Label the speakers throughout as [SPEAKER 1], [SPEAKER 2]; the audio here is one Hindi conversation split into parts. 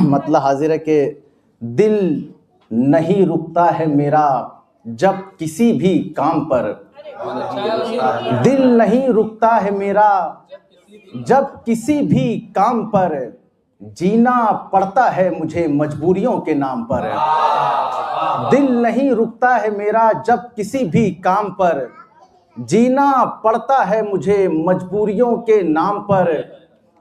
[SPEAKER 1] मतलब हाजिर है कि दिल नहीं रुकता है मेरा जब किसी भी काम पर, दिल नहीं रुकता है मेरा जब किसी भी काम पर, जीना पड़ता है मुझे मजबूरियों के नाम पर। दिल नहीं रुकता है मेरा जब किसी भी काम पर, जीना पड़ता है मुझे मजबूरियों के नाम पर।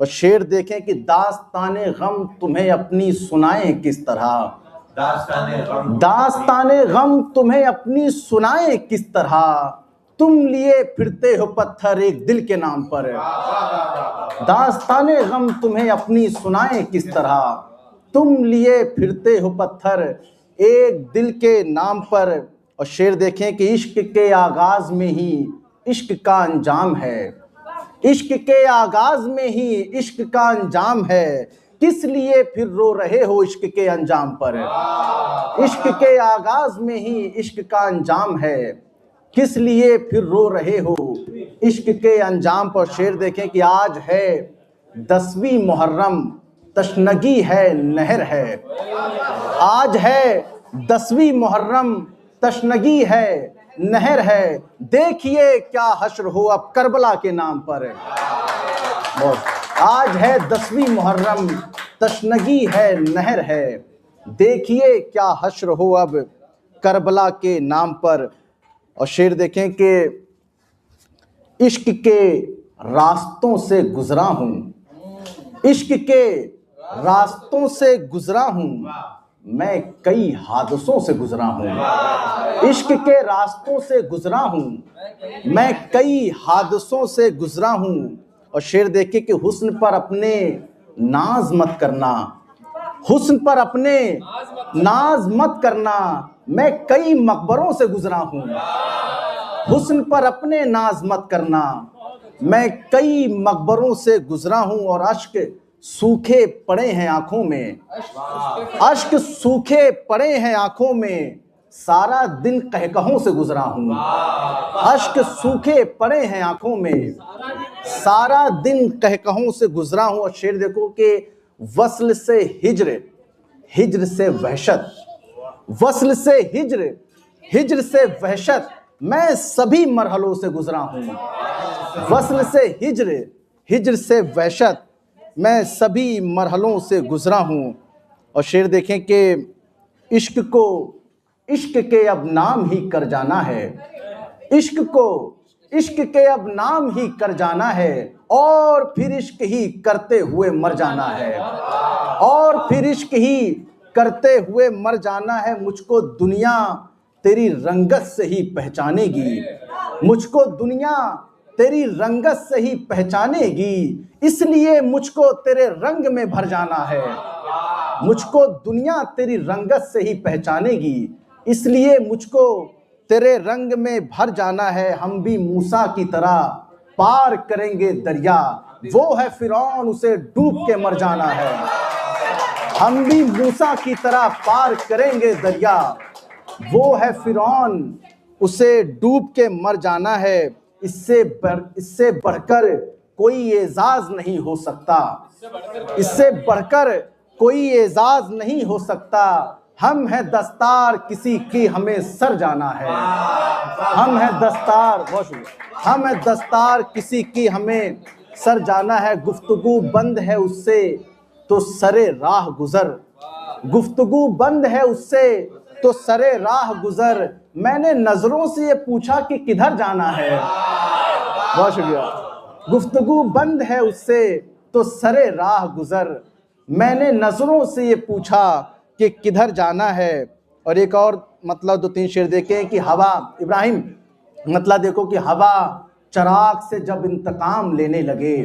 [SPEAKER 1] और शेर देखें कि दास्ताने गम तुम्हें अपनी सुनाएं किस तरह, दास्ताने गम तुम्हें अपनी सुनाएं किस तरह, तुम लिए फिरते हो पत्थर एक दिल के नाम पर। दास्ताने गम तुम्हें अपनी सुनाएं किस तरह, तुम लिए फिरते हो पत्थर एक दिल के नाम पर। और शेर देखें कि इश्क के आगाज में ही इश्क का अंजाम है, इश्क के आगाज में ही इश्क का अंजाम है, किस लिए फिर रो रहे हो इश्क के अंजाम पर। इश्क के आगाज में ही इश्क का अंजाम है, किस लिए फिर रो रहे हो इश्क के अंजाम पर। शेर देखें कि आज है 10वीं मुहर्रम तशनगी है नहर है, आज है 10वीं मुहर्रम तशनगी है नहर है, देखिए क्या हश्र हो अब करबला के नाम पर। आज है 10वीं मुहर्रम तशनगी है नहर है, देखिए क्या हश्र हो अब करबला के नाम पर। और शेर देखें कि इश्क के रास्तों से गुजरा हूँ, इश्क के रास्तों से गुजरा हूँ, मैं कई हादसों से गुजरा हूँ। इश्क के रास्तों से गुजरा हूँ, मैं कई हादसों से गुजरा हूँ। और शेर देखे कि हुस्न पर अपने नाज मत करना, हुस्न पर अपने नाज मत करना, मैं कई मकबरों से गुजरा हूँ। हुस्न पर अपने नाज मत करना, मैं कई मकबरों से गुजरा हूँ। और अश्क सूखे पड़े हैं आंखों में, अश्क सूखे पड़े हैं आंखों में, सारा दिन कहकहों से गुजरा हूँ। अश्क सूखे पड़े हैं आंखों में, सारा दिन कहकहों से गुजरा हूँ। और शेर देखो कि वस्ल से हिज्र, हिज्र से वहशत, वस्ल से हिज्र, हिज्र से वहशत, मैं सभी मरहलों से गुजरा हूँ। वस्ल से हिज्र, हिज्र से वहशत, मैं सभी मरहलों से गुजरा हूँ। और शेर देखें कि इश्क को इश्क के अब नाम ही कर जाना है, इश्क को इश्क के अब नाम ही कर जाना है, और फिर इश्क ही करते हुए मर जाना है, और फिर इश्क ही करते हुए मर जाना है। मुझको दुनिया तेरी रंगत से ही पहचानेगी, मुझको दुनिया तेरी रंगत से ही पहचानेगी, इसलिए मुझको तेरे रंग में भर जाना है। मुझको दुनिया तेरी रंगत से ही पहचानेगी, इसलिए मुझको तेरे रंग में भर जाना है। हम भी मूसा की तरह पार करेंगे दरिया, वो है फिरौन उसे डूब के मर जाना है। हम भी मूसा की तरह पार करेंगे दरिया, वो है फिरौन उसे डूब के मर जाना है। इससे बढ़कर कोई एजाज नहीं हो सकता, इससे बढ़कर कोई एजाज नहीं हो सकता। हम हैं दस्तार किसी की हमें सर जाना है, हम हैं दस्तार, बहुत शुक्रिया, हम हैं दस्तार किसी की हमें सर जाना है। गुफ्तगू बंद है उससे तो सरे राह गुजर, गुफ्तगू बंद है उससे तो सरे राह गुजर, मैंने नजरों से ये पूछा कि किधर जाना है। बहुत शुक्रिया। गुफ्तगू बंद है उससे तो सरे राह गुजर, मैंने नजरों से ये पूछा कि किधर जाना है। और एक और मतलब 2-3 शेर देखें कि हवा, इब्राहिम मतलब देखो कि हवा चराग से जब इंतकाम लेने लगे,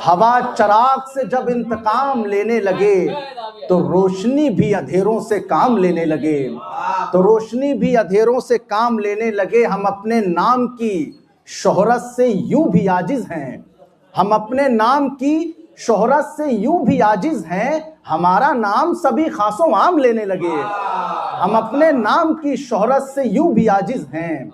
[SPEAKER 1] हवा चराग से जब इंतकाम लेने लगे, तो रोशनी भी अंधेरों से काम लेने लगे, तो रोशनी भी अंधेरों से काम लेने लगे। हम अपने नाम की शोहरत से यूं भी आजिज हैं, हम अपने नाम की शोहरत से यूं भी आजिज हैं, हमारा नाम सभी खासों आम लेने लगे। हम अपने नाम की शोहरत से यूं भी आजिज हैं,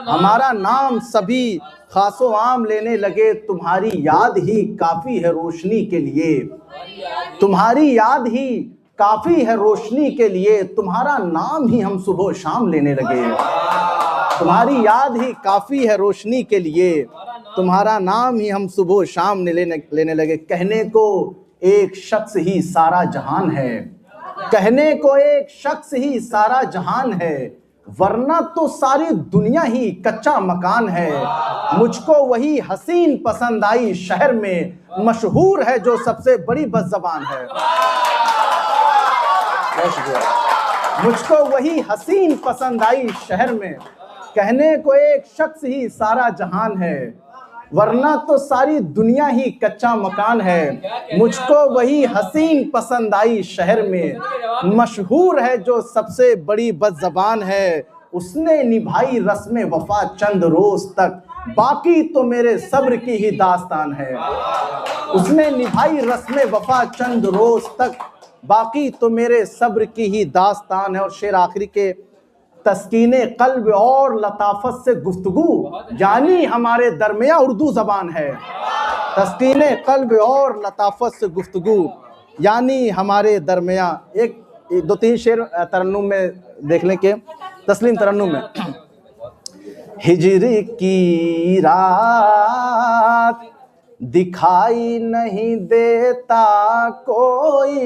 [SPEAKER 1] हमारा नाम सभी खासों आम लेने लगे। तुम्हारी याद ही काफी है रोशनी के लिए, तुम्हारी याद ही काफी है रोशनी के लिए, तुम्हारा नाम ही हम सुबह शाम लेने लगे। तुम्हारी याद ही काफी है रोशनी के लिए, तुम्हारा नाम ही हम सुबह शाम लेने लगे। कहने को एक शख्स ही सारा जहान है, कहने को एक शख्स ही सारा जहान है, वरना तो सारी दुनिया ही कच्चा मकान है। मुझको वही हसीन पसंद आई शहर में, मशहूर है जो सबसे बड़ी बदज़बान है। मुझको वही हसीन पसंद आई शहर में, कहने को एक शख्स ही सारा जहान है, वरना तो सारी दुनिया ही कच्चा मकान है। मुझको वही हसीन पसंद आई शहर में, मशहूर है जो सबसे बड़ी बदज़बान है। उसने निभाई रस्म वफा चंद रोज तक, बाकी तो मेरे सब्र की ही दास्तान है। उसने निभाई रस्म वफा चंद रोज तक, बाकी तो मेरे सब्र की ही दास्तान है। और शेर आखिरी के, तस्कीने कल्ब और लताफत से गुफ्तगू, यानी हमारे दरमिया उर्दू ज़बान है। तस्कीने कल्ब और लताफत से गुफ्तगू, यानी हमारे दरमिया। एक दो तीन शेर तरन्नुम में देख लें के, तस्लीम तरन्नुम में। हिजर की रात दिखाई नहीं देता कोई,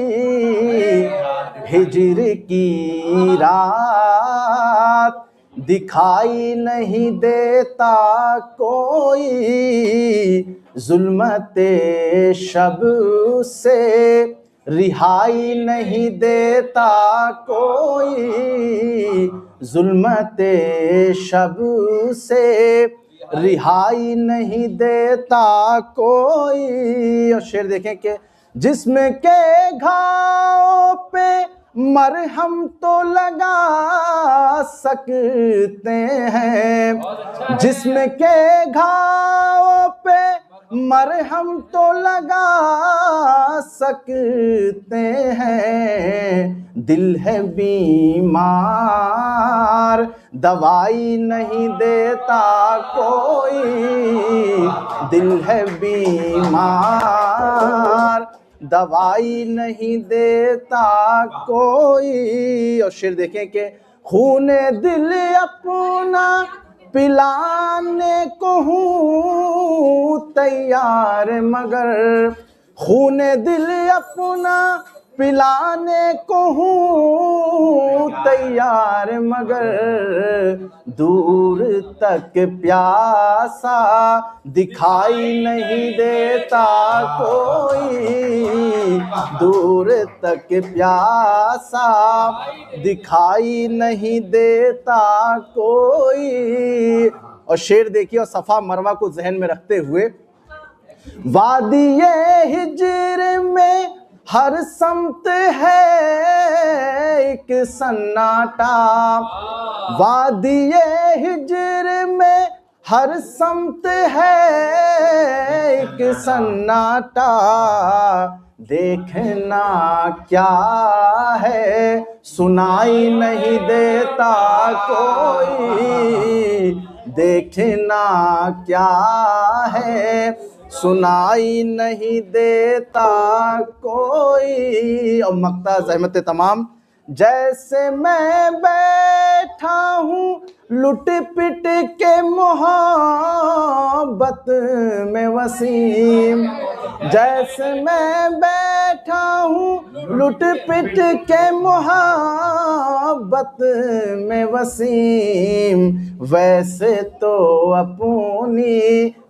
[SPEAKER 1] हिजर की रात दिखाई नहीं देता कोई, जुल्मते शब से रिहाई नहीं देता कोई, जुल्मते शब से रिहाई नहीं देता कोई। और शेर देखें कि जिस्म के घाव पे मरहम तो लगा सकते हैं, जिस्म के घाव पे मरहम तो लगा सकते हैं। दिल है बीमार दवाई नहीं देता कोई, दिल है बीमार दवाई नहीं देता कोई। और शेर देखें कि खूने दिल अपना पिलाने को हूँ तैयार, मगर खूने दिल अपना पिलाने को हूँ तैयार, मगर दूर तक प्यासा दिखाई नहीं देता कोई, दूर तक प्यासा दिखाई नहीं देता कोई। और शेर देखिए, और सफ़ा मरवा को जहन में रखते हुए, वादिये हिजर में हर समत है एक सन्नाटा, वादिये हिजर में हर समत है एक सन्नाटा। देखना क्या है सुनाई नहीं देता कोई, देखना क्या है सुनाई नहीं देता कोई। और मक्ता ज़हमत तमाम, जैसे मैं बैठा हूँ लुट पिट के मोहब्बत में वसीम, जैसे मैं बैठा हूँ लुट पिट के मोहब्बत में वसीम, वैसे तो अपनी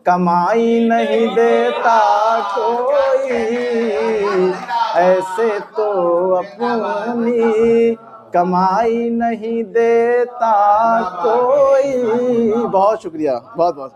[SPEAKER 1] कमाई नहीं देता कोई, ऐसे तो अपनी कमाई नहीं देता कोई। बहुत शुक्रिया, बहुत बहुत।